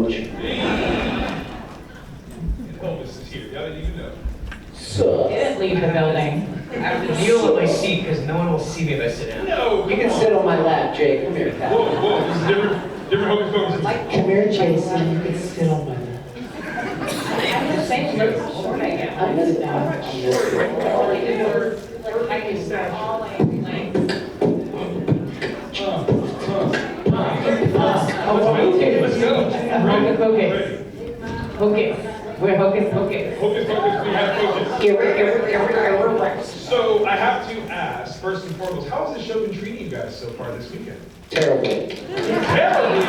Coach. Elvis is here. Y'all didn't even know. So, Didn't leave the building. I have to kneel in my seat because no one will see me if I sit down. No, you can sit on my lap, Jake. Come here, pal. Whoa, this is different Hocus Pocus. Come here, Jason. You can sit on my lap. I'm the same look how short I am. I miss it. Let's go. Hocus Pocus. Hocus. We're Hocus Pocus. Hocus Pocus, we have Pocus. So I have to ask, first and foremost, how has the show been treating you guys so far this weekend? Terribly. Terribly?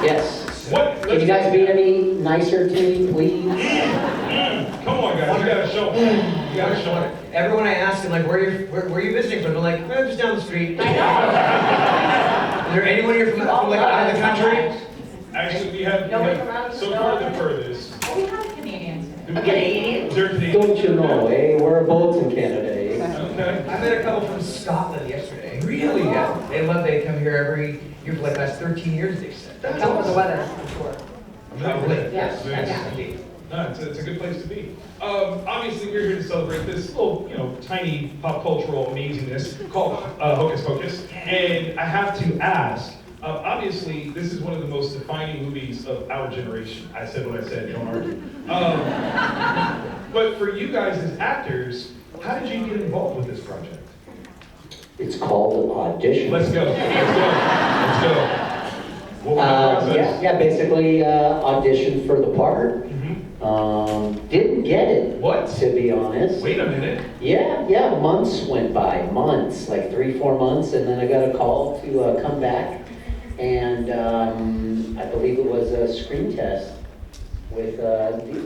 Yes. What? Can you guys be any nicer to me, please? Come on, guys. You gotta show them. You gotta show them. Everyone I ask them, like, where are you visiting from? They're like, just down the street. I know. Is there anyone here from like out of the country? Actually, we have so far the furthest. Oh, we have Canadians. Canadians? They're Canadian. Don't you know, eh? We're both in Canada, eh? Okay. I met a couple from Scotland yesterday. Really? Yeah. They come here every year for like the last 13 years, they said. That's Tell us the awesome. weather, I'm sure. Probably. Yes. Indeed. No, it's a good place to be. Obviously, we're here to celebrate this little, tiny pop cultural amazingness called Hocus Pocus. And I have to ask, obviously, this is one of the most defining movies of our generation. I said what I said, don't argue. But for you guys as actors, how did you get involved with this project? It's called audition. Let's go. Let's go. What was the process? Yeah, basically auditioned for the part. Didn't get it. What? To be honest. Wait a minute. Yeah, months went by. Months, like 3-4 months, and then I got a call to come back. And I believe it was a screen test with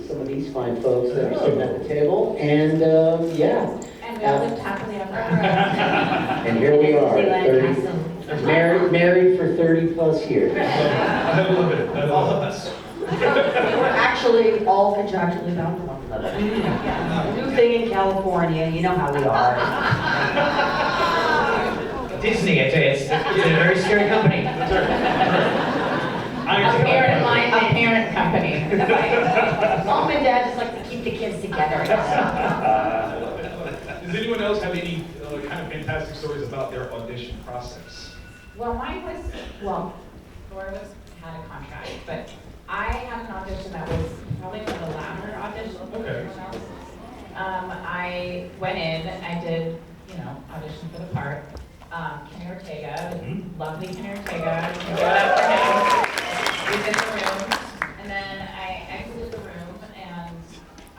some of these fine folks that are sitting at the table. And yeah. And we all lived happily ever after. And here we are, 30, married for 30 plus years. I love it. I love us. We're actually all contractually bound to one another. New thing in California, you know how we are. Disney, I tell you, it's a very scary company. A parent company. Mom and dad just like to keep the kids together. Does anyone else have any kind of fantastic stories about their audition process? Well, mine was, Thora had a contract, but I had an audition that was probably one of the louder auditions. Okay. I went in, I did, audition for the part. Kenny Ortega, lovely Kenny Ortega, give it up for him. We did the room, and then I exited the room, and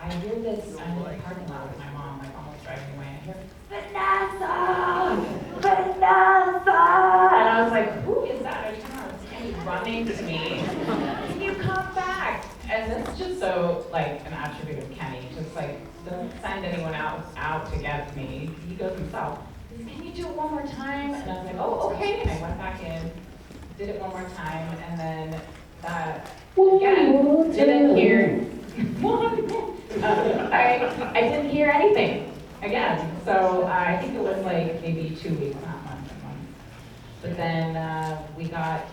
I hear this, I'm in the parking lot with my mom, like almost driving away, and I hear, Vinessa! Vinessa! And I was like, who is that? I turned around, it's Kenny running to me. Can you come back? And it's just so, like, an attribute of Kenny, just like, doesn't send anyone else out to get me, he goes himself. Can you do it one more time? And I was like, oh, okay. And I went back in, did it one more time, and then again, didn't hear. I didn't hear anything again. So I think it was like maybe 2 weeks, not months. But then we got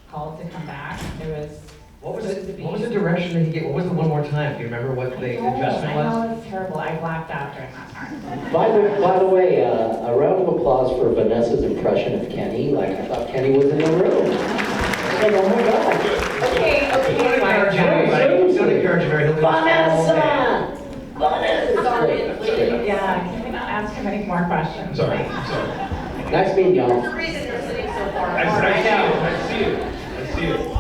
called to come back. There was. What was the direction that he gave? What was the one more time? Do you remember what the adjustment was? I know, it's terrible. I blacked out during that time. By the way, a round of applause for Vanessa's impression of Kenny. Like, I thought Kenny was in the room. I was like, oh my God. Okay. Don't encourage him, everybody. Don't encourage him, he'll be Vanessa! Sorry. Great. Yeah, can we not ask him any more questions? Sorry. Nice meeting y'all. There's a reason you're sitting so far I apart. see it.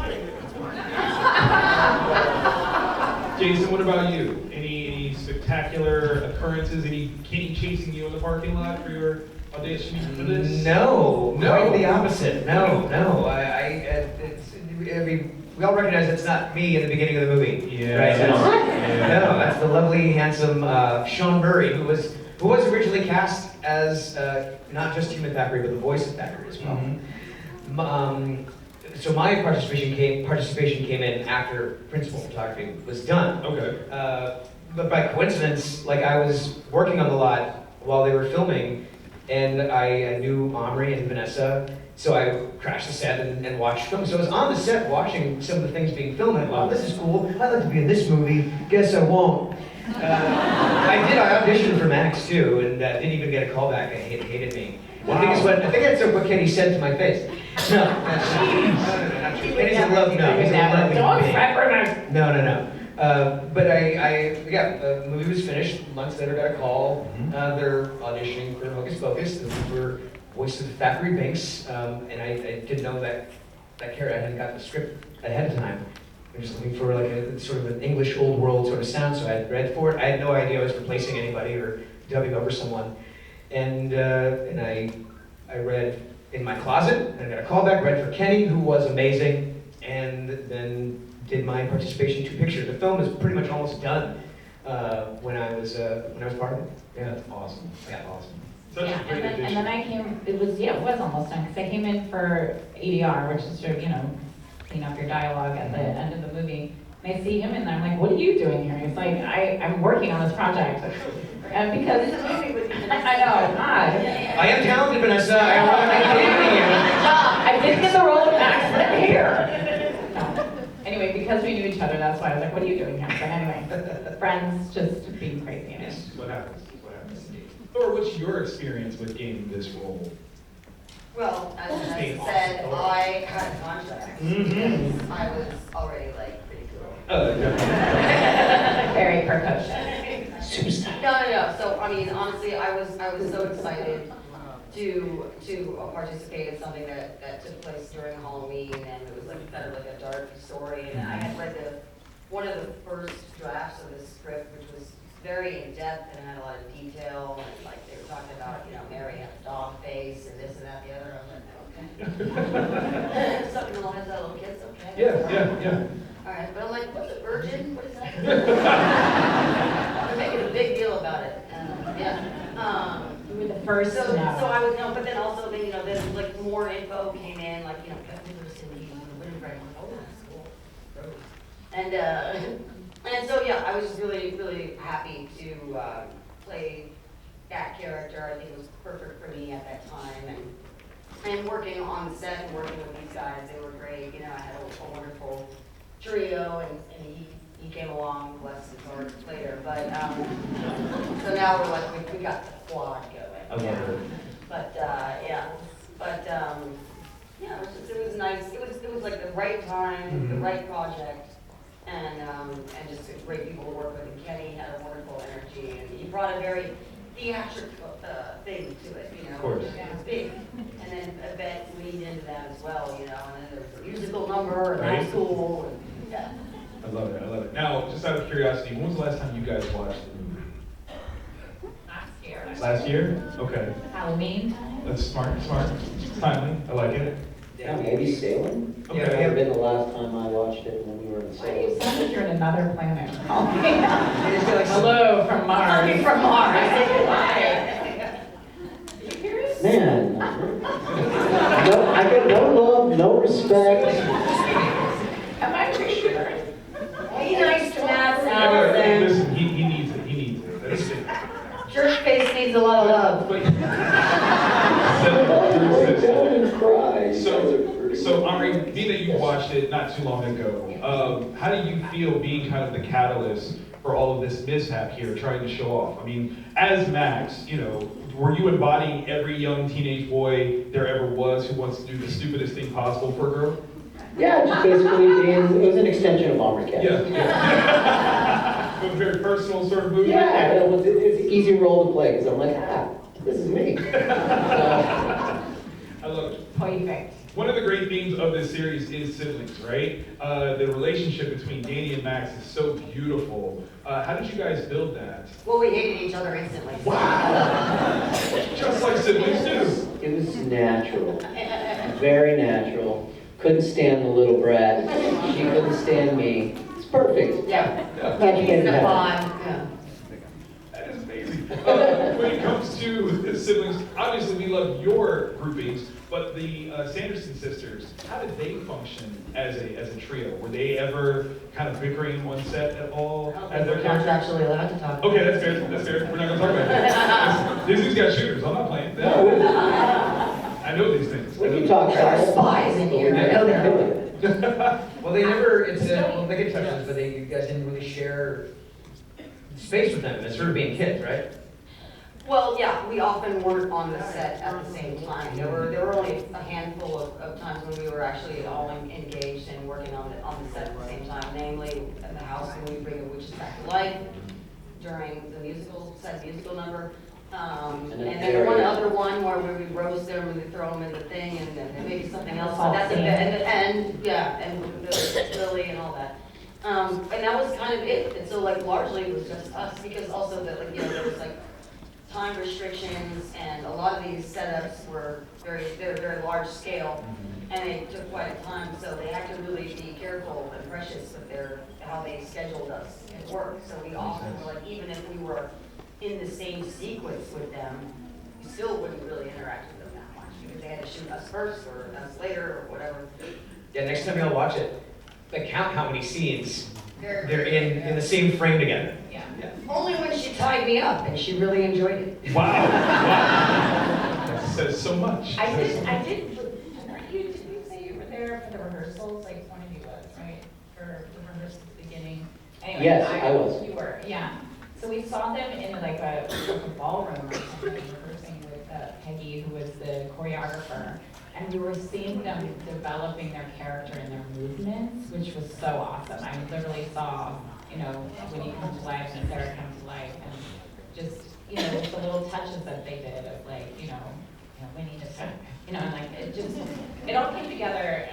Jason, what about you? Any spectacular occurrences? Any Kenny chasing you in the parking lot for your audition for this? No, quite the opposite. No. We all recognize it's not me in the beginning of the movie. Yeah. Right? Yeah. No, that's the lovely, handsome Sean Murray, who was originally cast as not just human Thackeray, but the voice of Thackeray as well. So my participation came in after principal photography was done. Okay. But by coincidence, like I was working on the lot while they were filming, and I knew Omri and Vinessa, so I crashed the set and watched film. So I was on the set watching some of the things being filmed, and wow, this is cool. I'd like to be in this movie. Guess I won't. I auditioned for Max too, and didn't even get a call back. It hated me. Wow. I think that's what Kenny said to my face. No, Kenny's a love. No, he's a lovely Don't being. recognize. No. But the movie was finished. Months later, got a call. They're auditioning for Hocus Pocus. And we were voice of Thackeray Binks, and I didn't know that character. I hadn't gotten the script ahead of time. I was just looking for like a sort of an English old world sort of sound, so I had read for it. I had no idea I was replacing anybody or dubbing over someone, and I read in my closet, and I got a call back. Read for Kenny, who was amazing, and then did my participation to picture. The film is pretty much almost done when I was part of it. Yeah, That's awesome. yeah, awesome. Such Yeah, a great and addition. then I came, it was almost done, because I came in for ADR, which is sort of, clean up your dialogue at the end of the movie. And I see him in there, I'm like, what are you doing here? He's like, I'm working on this project. And because, I know, God. I am talented, Vinessa. I don't want to I did get the role of Max, but I'm here. No. Anyway, because we knew each other, that's why I was like, what are you doing here? But anyway, friends just being crazy. You know? Yes, what happens. Thor, what's your experience with gaining this role? Well, as I Being said, awesome. I had a contract. Mhm. I was already like pretty cool. Very precocious. Superstar. No. So I mean, honestly, I was so excited to participate in something that took place during Halloween, and it was like kind of like a dark story. And I had read one of the first drafts of the script, which was very in depth and had a lot of detail, and like they were talking about, Mary had a dog face and this and that, the other. I'm like, okay. Something along that little kids, okay. Yeah. All right, but I'm like, what's a virgin? What is that? They're making a big deal about it. You were the first So to know. I was but then also then like more info came in, like diversity, women right. Oh, that's cool. And so I was just really, really happy to play that character. I think it was perfect for me at that time, and working on set and working with these guys, they were great. I had a wonderful trio, and he came along, bless his heart, later. But so now we're like we got the quad going. I love it. But it was nice. It was like the right time, the right project, and just great people to work with. And Kenny had a wonderful energy, and he brought a very theatrical thing to it. Of course. It was big, and then Yvette leaned into that as well. And then there was a musical number, and Right. that's cool. And, yeah. I love it. Now, just out of curiosity, when was the last time you guys watched the movie? Last year. Last year? Okay. Halloween time? That's smart. Timely. I like it. Yeah, maybe sailing? Okay. That would have been the last time I watched it when we were in Why do you sailing. sound like you're in another planet? Hello from Mars. Coming from Mars. Hi. You serious? Man, no, I get no love, no respect. Am I for sure? Be nice to Matt Hey, Allison. listen, he needs it. That's it. Church face needs a lot of love. Wait. Break down and cry. So Omri, being that you watched it not too long ago, how do you feel being kind of the catalyst for all of this mishap here, trying to show off? I mean, as Max, were you embodying every young teenage boy there ever was who wants to do the stupidest thing possible for a girl? Yeah, just basically it was an extension of Omri Katz. Yeah. It was a very personal sort of movie. Yeah, it was an easy role to play because I'm like, this is me. I love it. Perfect. One of the great themes of this series is siblings, right? The relationship between Danny and Max is so beautiful. How did you guys build that? Well, we hated each other instantly. Wow! Just like siblings do. It was natural, very natural. Couldn't stand the little brat. She couldn't stand me. It's perfect. Yeah. Magic It's in a heaven. bond. Yeah. That is amazing. When it comes to siblings, obviously we love your groupings, but the Sanderson sisters, how did they function as a trio? Were they ever kind of bickering on set at all? As their characters? Contractually allowed to talk. Okay, that's fair. We're not going to talk about that. Disney's got shooters. I'm not playing. I know these things. We can talk. There are spies in here, I know that. Well, they never, well, they get touches, but you guys didn't really share space with them. It's sort of being kids, right? Well, yeah, we often weren't on the set at the same time. There were only a handful of times when we were actually all engaged and working on the set at the same time, namely at the house when we bring the witches back to life during the musical number. And then one other one where we would roast them and we throw them in the thing and then maybe something else. But that's a bit, and the Lily and all that. And that was kind of it. And so like largely it was just us because also that like there was like time restrictions and a lot of these setups were very large scale and it took quite a time. So they had to really be careful and precious with how they scheduled us at work. So we often were like even if we were in the same sequence with them, you still wouldn't really interact with them that much because they had to shoot us first or us later or whatever. Yeah, next time y'all watch it, count how many scenes they're in the same frame together. Yeah. Only when she tied me up and she really enjoyed it. Wow. That says so much. Did you say you were there for the rehearsals? Like one of you was, right? For the rehearsals at the beginning? Anyway, Yes, I was. You were, yeah. So we saw them in like a ballroom or something, rehearsing with Peggy, who was the choreographer. And we were seeing them developing their character and their movements, which was so awesome. I literally saw, when he comes to life and Sarah comes to life, and just, the little touches that they did of like, Winnie just, and like it all came together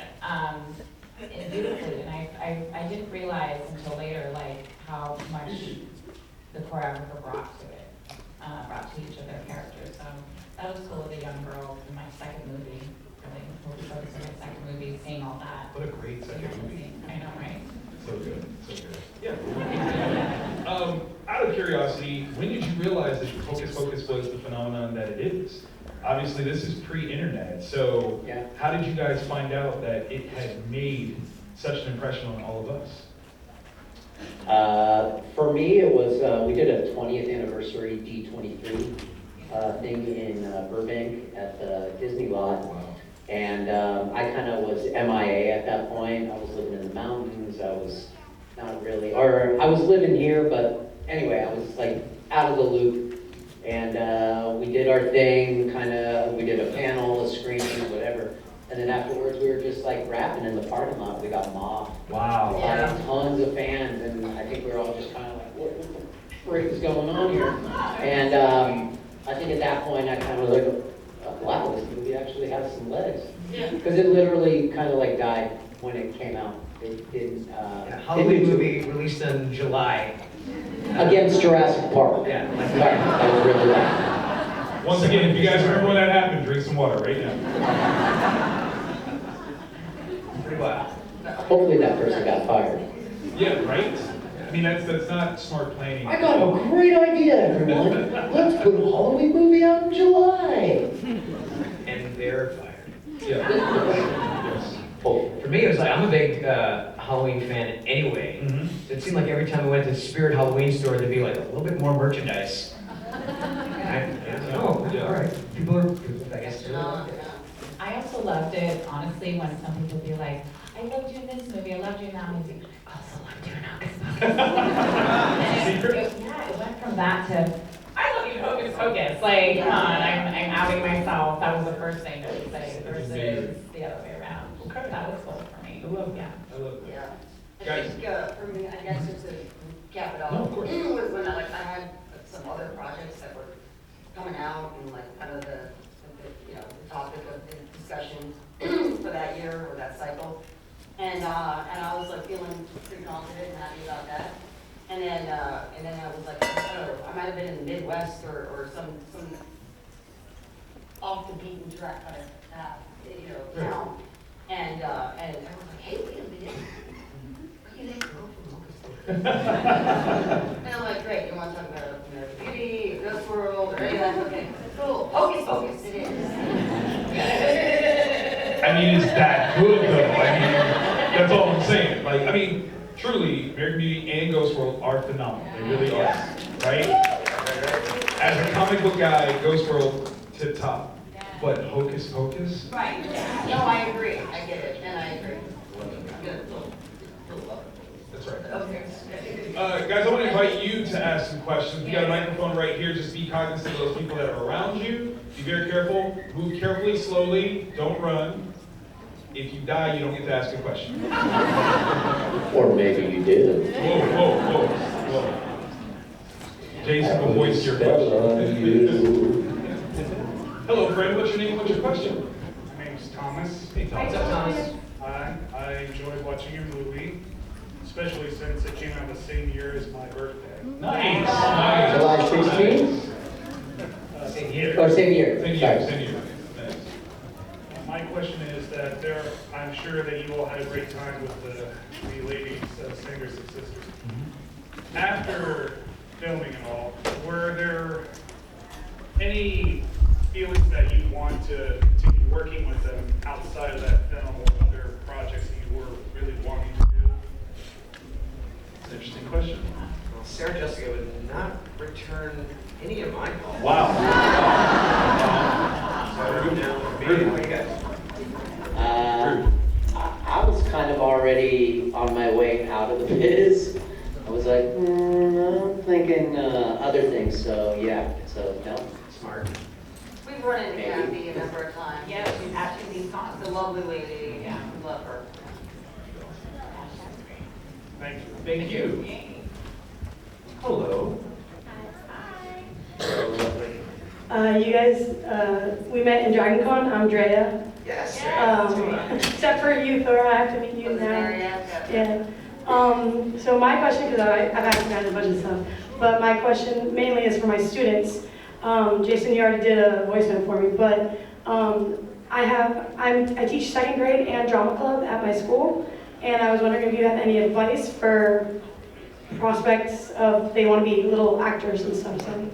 beautifully. And I didn't realize until later like how much the choreographer brought to it, brought to each of their characters. So that was cool as a young girl in my second movie. Really focused on my second movie, seeing all that. What a great second movie. I know, right? So good, so good. Yeah. Out of curiosity, when did you realize that Hocus Pocus was the phenomenon that it is? Obviously, this is pre-internet, so Yeah. how did you guys find out that it had made such an impression on all of us? For me, it was, we did a 20th anniversary D23 thing in Burbank at the Disney lot. Wow. And I kind of was MIA at that point. I was living in the mountains. I was not really, or I was living here, but anyway, I was like out of the loop. And we did our thing, we did a panel, a screening, whatever. And then afterwards, we were just like rapping in the parking lot. We got mobbed. Wow. Yeah. Tons of fans, and I think we were all just kind of like, what the frick is going on here? And I think at that point, I kind of like, wow, this movie actually has some legs. Yeah. Because it literally kind of like died when it came out. It didn't. Halloween movie released in July. Against Jurassic Park. Yeah. Sorry, that was really bad. Once again, if you guys remember when that happened, drink some water right now. Pretty wild. Hopefully that person got fired. Yeah, right? I mean, that's not smart planning. I got a great idea, everyone. Let's put a Halloween movie out in July. And they're fired. Yeah. Yes. Oh, For me, it was like, I'm a big Halloween fan anyway. Mhm. It seemed like every time we went to Spirit Halloween store, there'd be like a little bit more merchandise. And all right. People are, I guess, I also loved it, honestly, when some people be like, I loved you in this movie, I loved you in that movie. I also loved you in Hocus Pocus. Secret? It went from that to, I love you in Hocus Pocus. Like, come on, I'm outing myself. That was the first thing to say versus the other way around. Okay. That was cool for me. I love that. Yeah. I love that. Yeah. I Guys. think for me, I guess just to cap it off, No, of course. was when I had some other projects that were coming out and like kind of the topic of the discussion for that year or that cycle. And I was like feeling pretty confident and happy about that. And then I was like, oh, I might have been in the Midwest or some off the beaten track kind of town. And I was like, hey, wait a minute. Are you that girl from Hocus Pocus? And I'm like, great, you want to talk about American Beauty, or Ghost World, or any of that? Okay, cool. Hocus Pocus, it is. I mean, it's that good though. I mean, that's all I'm saying. Like, I mean, truly, American Beauty and Ghost World are phenomenal. They really are, right? As a comic book guy, Ghost World to top. But Hocus Pocus? Right, no, I agree, I get it, and I agree. I'm gonna That's right. Okay. Guys, I want to invite you to ask some questions. We got a microphone right here. Just be cognizant of those people that are around you. Be very careful. Move carefully, slowly. Don't run. If you die, you don't get to ask a question. Or maybe you did. Whoa. Jason will voice your question. Hello, friend. What's your name? What's your question? My name's Thomas. Hey, Tom. What's up, Thomas? Hi, I enjoyed watching your movie, especially since it came out the same year as my birthday. Nice. July 16th? Same year. Or same year? Same Sorry. year. Nice. My question is that I'm sure that you all had a great time with the three ladies, singers and sisters. After filming and all, were there any feelings that you want to continue working with them outside of that film or other projects that you were really wanting to do? It's an interesting question. Sarah Jessica would not return any of my calls. Wow. Rude. What do you guys? I was kind of already on my way out of the biz. I was like, I'm thinking other things, so yeah, so no. Smart. We've run into Maybe. Kathy a number of times. Yeah, she's actually these songs. The lovely lady, yeah, we love her. Thank you. Thank you. Hello. You guys, we met in Dragon Con. I'm Drea. Yes. Except for you, Thora, I have to meet you Was now. there yet? Yeah. So my question, because I've asked you guys a bunch of stuff, but my question mainly is for my students. Jason, you already did a voice note for me, but I teach second grade and drama club at my school, and I was wondering if you have any advice for prospects of they want to be little actors and stuff. So.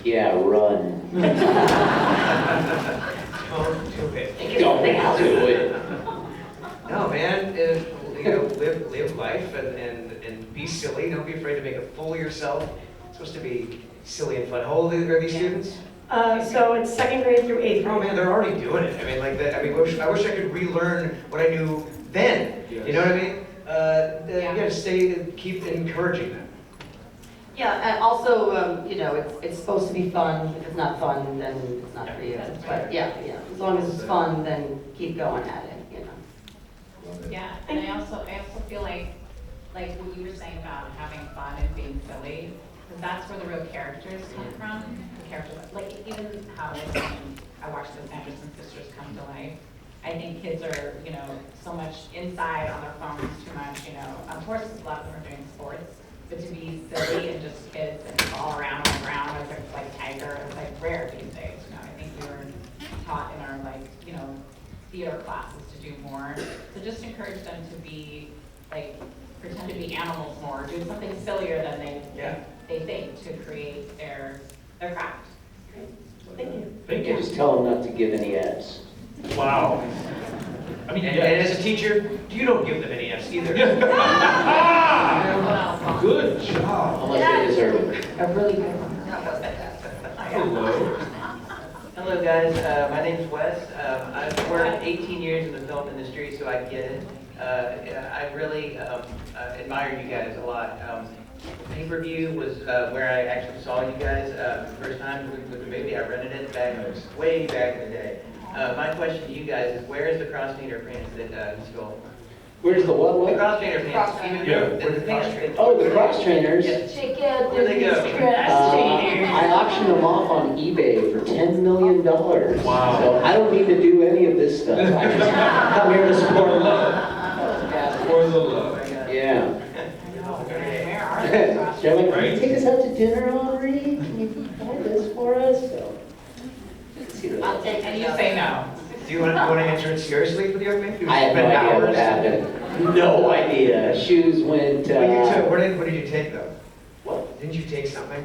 Yeah, run. Don't do it. Don't do it. No, man, live life and be silly. Don't be afraid to make a fool of yourself. It's supposed to be silly and fun. How old are these students? So it's second grade through eighth Oh grade. man, they're already doing it. I mean, like that. I mean, I wish I could relearn what I knew then. Yes. You know what I mean? Keep encouraging them. Yeah, and also, it's supposed to be fun. If it's not fun, then it's not for you. But yeah, as long as it's fun, then keep going at it, Yeah, and I also feel like what you were saying about having fun and being silly, because that's where the real characters come from. The characters, like even how I watch the Sanderson sisters come to life. I think kids are, so much inside on their phones too much, Of course, a lot of them are doing sports, but to be silly and just kids and fall around on the ground as a tiger is rare these days. I think we were taught in our theater classes to do more. So just encourage them to be pretend to be animals more, do something sillier than they think to create their craft. Thank you. Thank You you. just tell them not to give any Fs. Wow. I mean, And yeah. as a teacher, you don't give them any Fs either. Good job. Unless they deserve it. A really good one. Hello. Hello guys, my name's Wes. I've worked 18 years in the film industry, so I get it. I really admire you guys a lot. Pay-per-view was where I actually saw you guys the first time with the baby. I rented it way back in the day. My question to you guys is, where is the cross-trainer pants that you stole? Where's the what? The cross-trainer pants. Cross-trainer. Yeah. The thing- Oh, the cross trainers. Yeah. Chicken. Where'd they go? I auctioned them off on eBay for $10 million. Wow. So I don't need to do any of this stuff. I just come here to support love. For the love. Yeah. Where are they? They're like, can Right. you take us out to dinner, Omri? Can you buy this for us? So, let's see what I'll take And it. you say no. Do you want to answer it seriously for the young man? I have no idea what happened. No idea. Shoes went. What did you take though? What? Didn't you take something?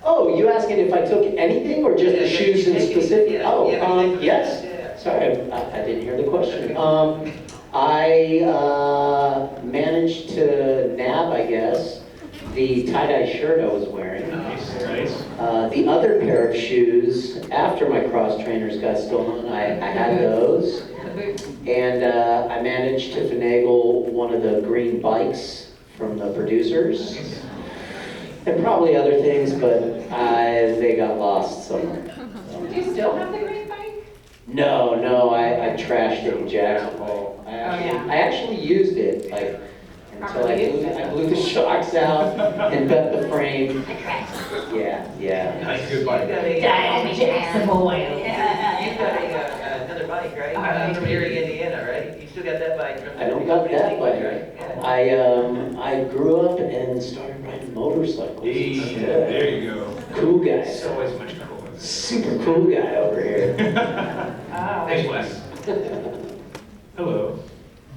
Oh, you asking if I took anything or just the Yeah, shoes you in take it, specific? yeah, Oh, yeah, yes. yeah. Sorry, I didn't hear the question. I managed to nab, I guess, the tie-dye shirt I was wearing. Nice. The other pair of shoes, after my cross trainers got stolen, I had those. And I managed to finagle one of the green bikes from the producers. And probably other things, but they got lost somewhere. Do you still have the green bike? No, I trashed it in Jacksonville. I actually used it, like, until I blew the shocks out and bent the frame. Yeah. That's a good bike. Jackson boy. You've got another bike, right? From here in Indiana, right? You still got that bike from the... I don't got that bike. Yeah. I grew up and started riding motorcycles. There you go. Cool guy. So always much cooler. Super cool guy over here. Oh. Thanks, Wes. Hello.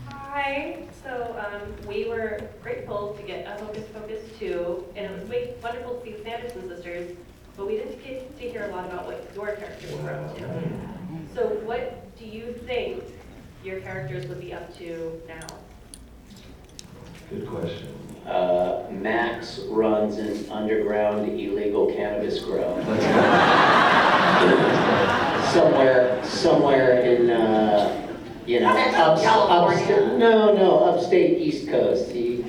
Hi. So we were grateful to get a Hocus Pocus 2, and it was wonderful to see the Sanderson sisters, but we didn't get to hear a lot about what your characters were up to. So what do you think your characters would be up to now? Good question. Max runs an underground illegal cannabis grow. somewhere in, upstate East Coast. He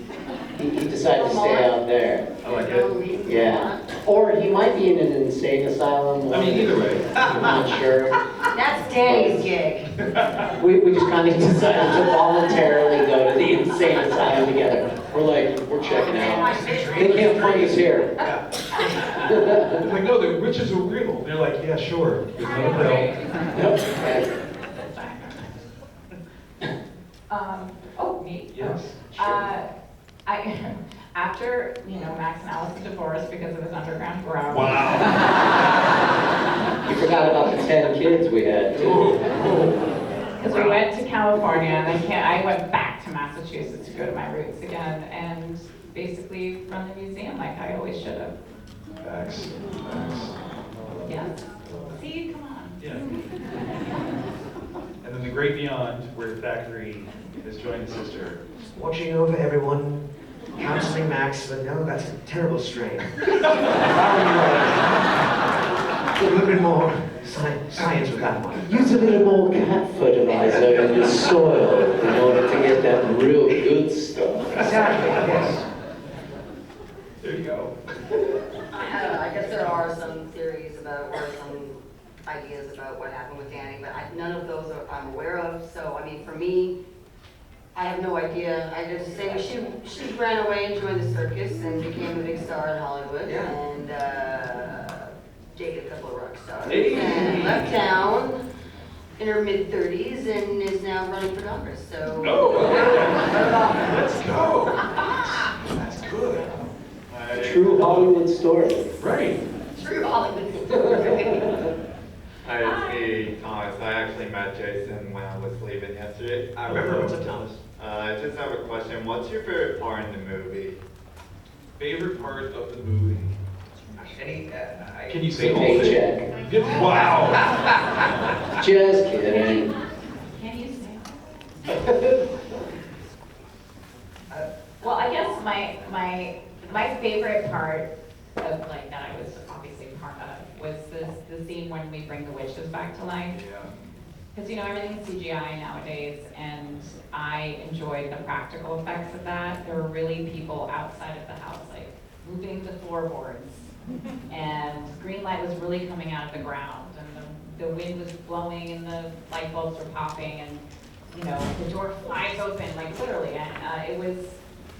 decided to stay out there. I like it. Yeah. Or he might be in an insane asylum. I mean, either way. I'm not sure. That's Danny's gig. We just kind of decided to voluntarily go to the insane asylum together. We're checking out. They can't find us here. They're like, no, the witches are real. They're like, yeah, sure. There's no Yep. Me? Yes. After, Max and Alice divorced because of his underground grow. Wow. You forgot about the 10 kids we had, too. Because we went to California, and I went back to Massachusetts to go to my roots again, and basically run the museum like I always should have. Facts. Yeah. See, come on. Yeah. And then the great beyond, where Thackeray has joined his sister. Watching over everyone, counseling Max, but no, that's a terrible strain. A little bit more science with that one. Use a little more cat fertilizer in the soil in order to get that real good stuff. Exactly, yes. There you go. I don't know, I guess there are some theories about, or some ideas about what happened with Danny, but none of those I'm aware of. So, I mean, for me, I have no idea. I just say she ran away and joined the circus and became a big star in Hollywood, and dated a couple of rock stars, and left town in her mid-30s and is now running for Congress. So, Let's go. That's good. True Hollywood story. Right. True Hollywood story. Hi, it's me, Thomas. I actually met Jason when I was leaving yesterday. I remember. What's up, Thomas? I just have a question. What's your favorite part in the movie? Favorite part of the movie? Can you say Paycheck. Wow. Just kidding. Can you say? Well, I guess my favorite part of that I was obviously part of was the scene when we bring the witches back to life. Yeah. Because everything's CGI nowadays, and I enjoyed the practical effects of that. There were really people outside of the house, moving the floorboards, and green light was really coming out of the ground, and the wind was blowing, and the light bulbs were popping, and the door flies open, literally, and it was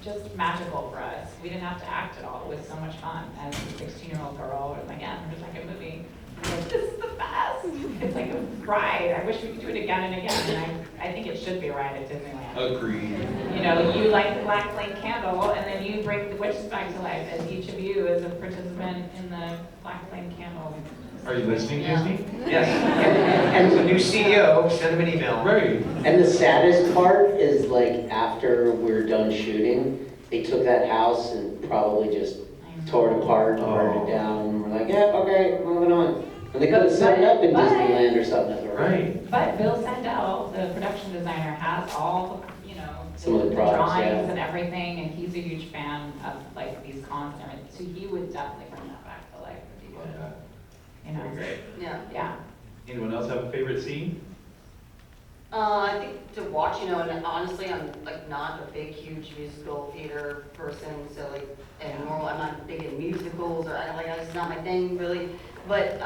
just magical for us. We didn't have to act at all. It was so much fun. As a 16-year-old girl, I'm like, yeah, there's a movie. This is the best. It's like a ride. I wish we could do it again and again. And I think it should be a ride at Disneyland. Agreed. You light the black flame candle, and then you bring the witches back to life as each of you is a participant in the black flame candle. Are you listening, Disney? Yes. And the new CEO, send him an email. Right. And the saddest part is after we're done shooting, they took that house and probably just tore it apart, burned it down, and we're like, yeah, okay, moving on. And they could have set it up in Disneyland or something. Right. But Bill Sandell, the production designer, has all, Some of the products, drawings yeah. and everything, and he's a huge fan of these cons and everything. So he would definitely bring that back to life if he would. Yeah. scene? I think to watch, and honestly, I'm like not a big, huge musical theater person, so like, and normal, I'm not big in musicals, or I don't like, it's not my thing really, but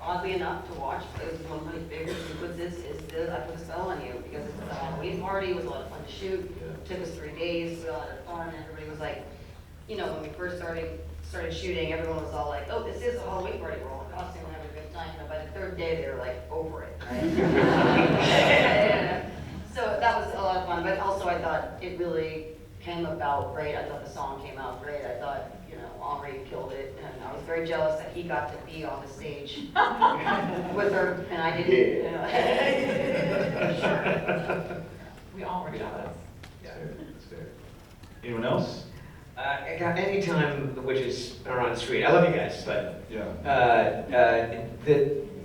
oddly enough, to watch, it was one of my favorite sequences is the I Put a Spell on You, because it's a Halloween party, it was a lot of fun to shoot, took us 3 days, we all had fun, and everybody was like, when we first started shooting, everyone was all like, oh, this is a Halloween party, we're all in costume, we're having a good time, by the 3rd day, they were like, over it, right? So that was a lot of fun, but also I thought it really came about great, I thought the song came out great, I thought, Omri killed it, and I was very jealous that he got to be on the stage with her, and I didn't, Sure. We all were jealous. That's fair. Anyone else? Anytime the witches are on screen, I love you guys, but Yeah.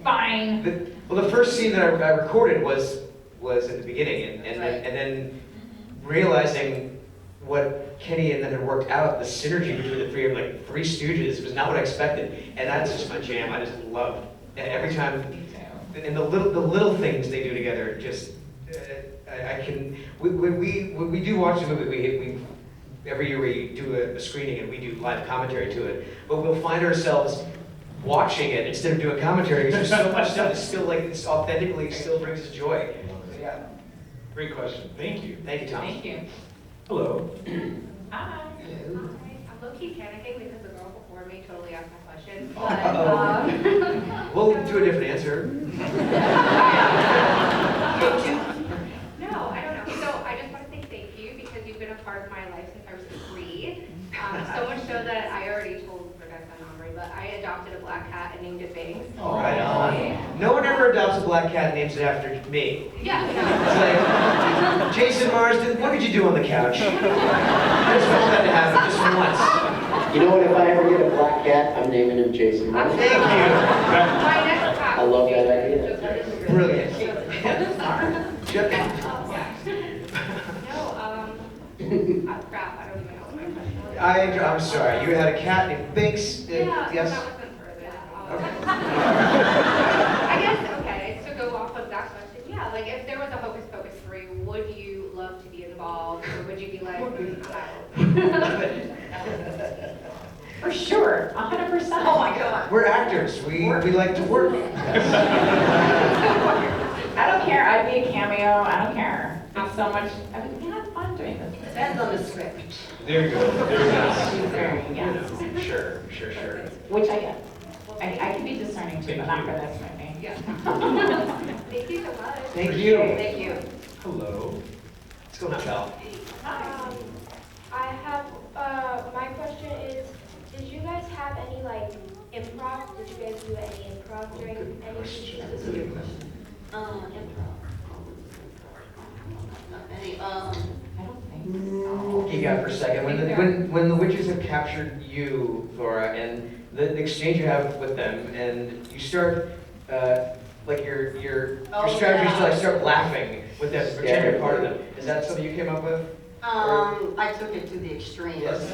Fine. the first scene that I recorded was at the beginning, and then realizing what Kenny and then had worked out, the synergy between the three of them, like Three Stooges, was not what I expected, and that's just my jam. I just love every time, and the little things they do together. Just we do watch the movie. We every year we do a screening and we do live commentary to it, but we'll find ourselves watching it instead of doing commentary because there's so much stuff that's still like this authentically still brings us joy. So, yeah. Great question. Thank you. Thank you, Tom. Thank you. Hello. Hi. I'm low-key panicking because the girl before me totally asked my question. We'll do a different answer. No, I don't know. So I just want to say thank you because you've been a part of my life since I was 3. So much so that I already told Vinessa and Omri, but I adopted a black cat and named it Bangs. Oh, right on. No one ever adopts a black cat and names it after me. Yeah. It's like, Jason Marsden, what did you do on the couch? I just want that to happen just once. You know what, if I ever get a black cat, I'm naming him Jason. Thank you. My next cat. I love that idea. Brilliant. Crap, I don't even know what my question was. I'm sorry, you had a cat named Binks. Yeah, Yes? that wasn't further. Okay. I guess, okay, to go off of that question, yeah, like if there was a Hocus Pocus 3, would you love to be involved, or would you be like, For sure, 100%. Oh my God. We're actors. We like to work. I don't care, I'd be a cameo, I don't care. It's so much, I mean, we had fun doing this. Depends on the script. There you go. There you go. Very, yes. Sure. Which I get. I can be discerning too, but not for this movie. yeah. Thank you so much. Thank you. Thank you. Hello. What's going on, Val? I have, my question is, did you guys have any like improv? Did you guys do any improv during any pieces? Improv. Not many, I don't think so. You got for a second. When the witches have captured you, Thora, and the exchange you have with them, and you start like your strategy is to like start laughing with them, pretend you're part of them. Is that something you came up with? I took it to the extreme. Yes.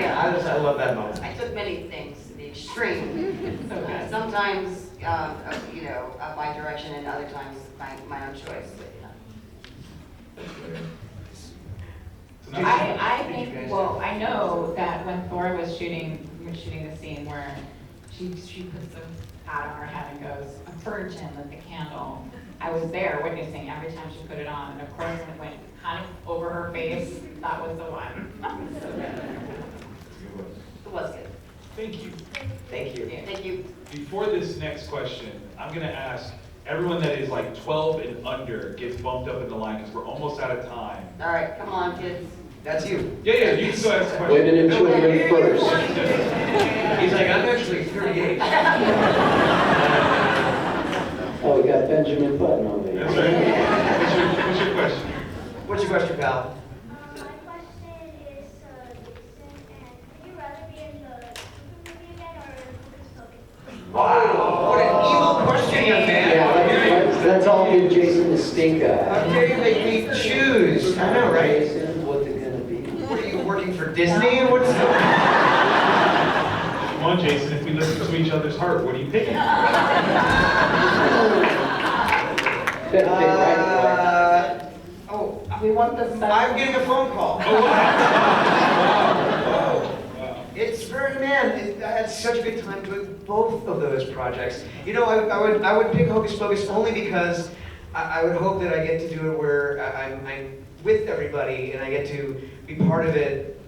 I love that moment. I took many things to the extreme. Sometimes, my direction, and other times my own choice. I think, well, I know that when Thora was shooting the scene where she puts the hat on her head and goes, a virgin with the candle. I was there witnessing every time she put it on, and of course it went kind of over her face. That was the one. It was good. Thank you. Thank you. Thank you. Before this next question, I'm going to ask everyone that is like 12 and under gets bumped up in the line because we're almost out of time. All right, come on, kids. That's you. Yeah, you can go ask a question. Women and children first. He's like, I'm actually 38. Oh, we got Benjamin Button on there. That's right. What's your question? What's your question, pal? My question is, would you rather be in the Super movie again or in Hocus Pocus? Wow, what an evil question, young man. Yeah, let's all give Jason the stink eye. How dare you make me choose? I know, right? Jason, what's it gonna be? What are you working for Disney? What's One on, Jason, if we listen to each other's heart, what are you picking? We want the sun. I'm getting a phone call. Oh, wow. It's very, man, I had such a good time doing both of those projects. You know, I would pick Hocus Pocus only because I would hope that I get to do it where I'm with everybody and I get to be part of it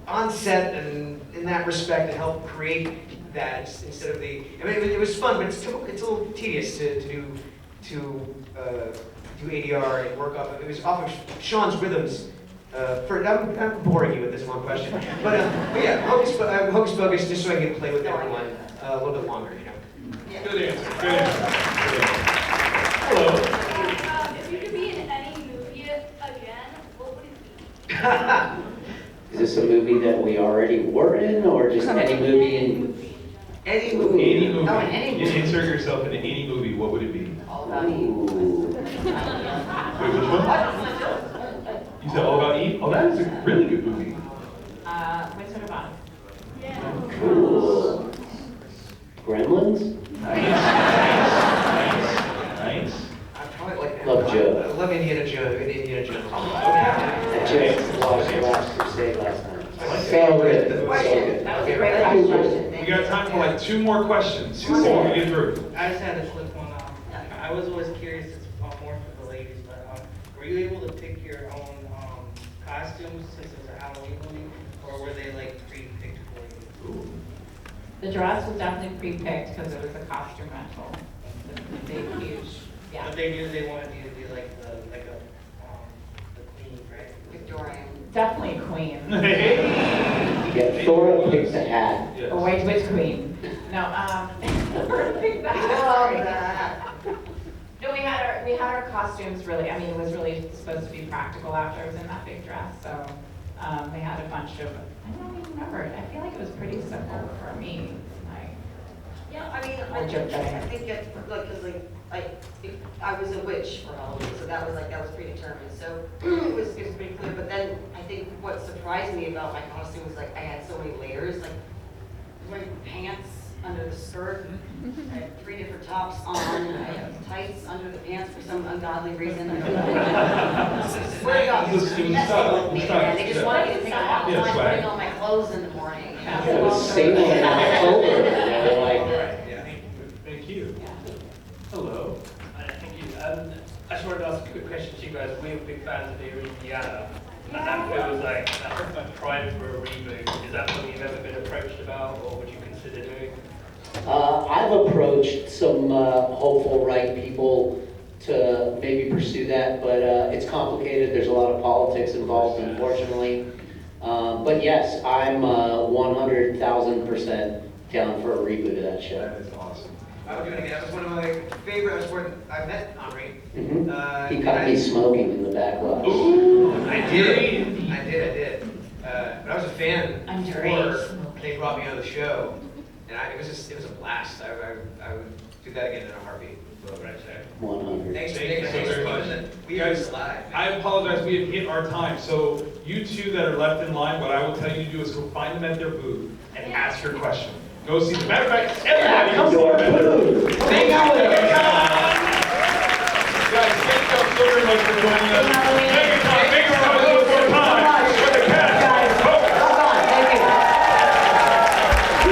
on set and in that respect to help create that instead of the. I mean, it was fun, but it's a little tedious to do ADR and work off of. It was off of Sean's rhythms. I'm boring you with this long question, but yeah, Hocus Pocus, just so I can play with everyone a little bit longer, you know. Yeah. Good answer. Good answer. Good answer. Hello. If you could be in any movie again, what would it be? Is this a movie that we already were in, or just any movie in? Any movie. Any movie. Oh, in any You movie. insert yourself into any movie, what would it be? All about you. Ooh. Wait, which one? You said All About Eve? Oh, that is a really good movie. Wizard of Oz. Cool. Gremlins? Nice. I probably like Love Joe. I love Indiana Jones. I just watched The Last Crusade last night. So good. So good. That was a great question. We got time for like 2 more questions. So we're gonna get through. I just had a quick one. I was always curious, it's more for the ladies, but were you able to pick your own costumes since it was a Halloween movie, or were they like pre-picked for you? The dress was definitely pre-picked because it was a costume rental. The big, huge, yeah. But they knew they wanted you to be like the queen, right? Victorian. Definitely a queen. Yeah, Thora picks a hat. Yes. Oh, wait, which queen? No, Thora picked the hat. No, we had our costumes really, I mean, it was really supposed to be practical after I was in that big dress, so they had a bunch of, I don't even remember, I feel like it was pretty simple for me. Yeah, I mean, Or joke that I I had. think it, look, cause I was a witch for Halloween, so that was predetermined, so it was pretty clear, but then I think what surprised me about my costume was like, I had so many layers, like, wearing pants under the skirt, I had 3 different tops on, I had tights under the pants for some ungodly reason. Swear to God, This is student that's style. what made it. They just wanted me to take a long Yeah, time swag. putting on my clothes in the morning. Yeah, it was sailing in October. They're like, Thank you. Hello. Thank you. I just wanted to ask a quick question to you guys. We're big fans of the Indiana, and that feels like that's prime for a reboot. Is that something you've ever been approached about, or would you consider doing? I've approached some hopeful right people to maybe pursue that, but it's complicated. There's a lot of politics involved, unfortunately. But yes, I'm 100,000% down for a reboot of that show. That is awesome. I would do it again. That was one of my favorite. I met Omri. He caught me smoking in the back lot. Ooh, I did. But I was a fan Underage. before they brought me on the show, and it was a blast. I would do that again in a heartbeat. 100. Thanks for Thank you so very much. We are live. I apologize, we have hit our time. So you 2 that are left in line, what I will tell you to do is go find them at their booth and ask your question. Go see them. Matter of fact, everybody Come to our booth. Thank you. Guys, thank you so very much for joining us.